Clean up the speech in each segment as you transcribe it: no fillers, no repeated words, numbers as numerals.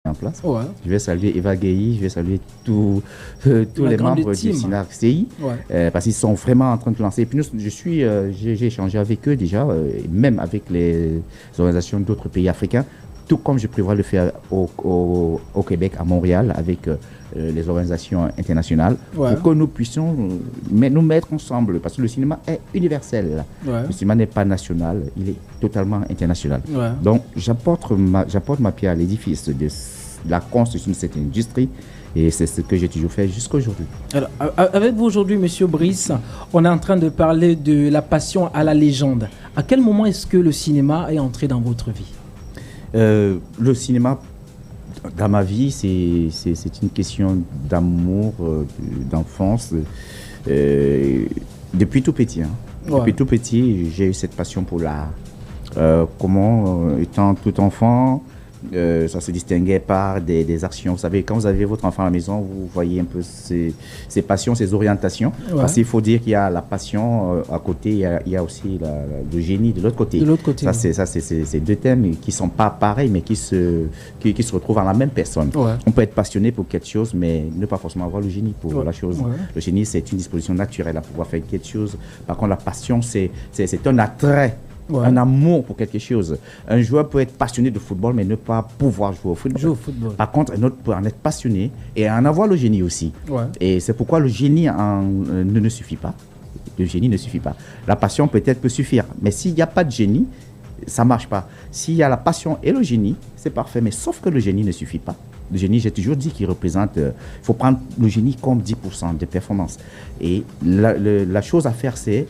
en place. Ouais. Je vais saluer Eva Gueye, je vais saluer tous les membres du SINARCI, parce qu'ils sont vraiment en train de lancer. Et puis j'ai échangé avec eux déjà, même avec les organisations d'autres pays africains, tout comme je prévois le faire au Québec, à Montréal, avec les organisations internationales, pour que nous puissions nous mettre ensemble, parce que le cinéma est universel. Le cinéma n'est pas national, il est totalement international. Donc j'apporte ma pierre à l'édifice de la construction de cette industrie, et c'est ce que j'ai toujours fait jusqu'à aujourd'hui. Alors, avec vous aujourd'hui, Monsieur Brice, on est en train de parler de la passion à la légende. À quel moment est-ce que le cinéma est entré dans votre vie? Le cinéma, dans ma vie, c'est une question d'amour, d'enfance. Depuis tout petit. Depuis tout petit, j'ai eu cette passion pour l'art. Étant tout enfant, ça se distinguait par des actions. Vous savez, quand vous avez votre enfant à la maison, vous voyez un peu ses passions, ses orientations. Parce qu'il faut dire qu'il y a la passion à côté, il y a aussi le génie de l'autre côté. Ça, c'est deux thèmes qui ne sont pas pareils, mais qui se retrouvent en la même personne. On peut être passionné pour quelque chose, mais ne pas forcément avoir le génie pour la chose. Le génie, c'est une disposition naturelle à pouvoir faire quelque chose. Par contre, la passion, c'est un attrait. Un amour pour quelque chose. Un joueur peut être passionné de football, mais ne pas pouvoir jouer au football. Par contre, un autre peut en être passionné et en avoir le génie aussi. Et c'est pourquoi le génie ne suffit pas. Le génie ne suffit pas. La passion peut-être peut suffire, mais s'il n'y a pas de génie, ça ne marche pas. S'il y a la passion et le génie, c'est parfait, mais sauf que le génie ne suffit pas. Le génie, j'ai toujours dit qu'il représente... Il faut prendre le génie comme 10% de performance. Et la chose à faire, c'est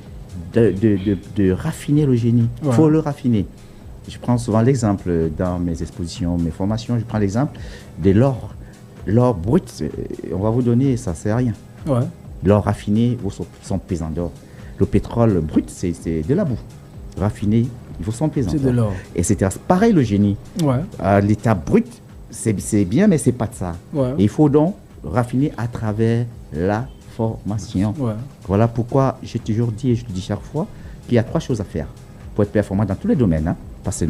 de raffiner le génie. Il faut le raffiner. Je prends souvent l'exemple dans mes expositions, mes formations, je prends l'exemple de l'or. L'or brut, on va vous donner, ça ne sert à rien. L'or raffiné vaut son pesant d'or. Le pétrole brut, c'est de la boue. Raffiné, il vaut son pesant d'or. C'est de l'or. Et c'est pareil le génie. L'état brut, c'est bien, mais ce n'est pas de ça. Et il faut donc raffiner à travers la formation. Voilà pourquoi j'ai toujours dit, et je le dis chaque fois, qu'il y a 3 choses à faire pour être performant dans tous les domaines. Pas seulement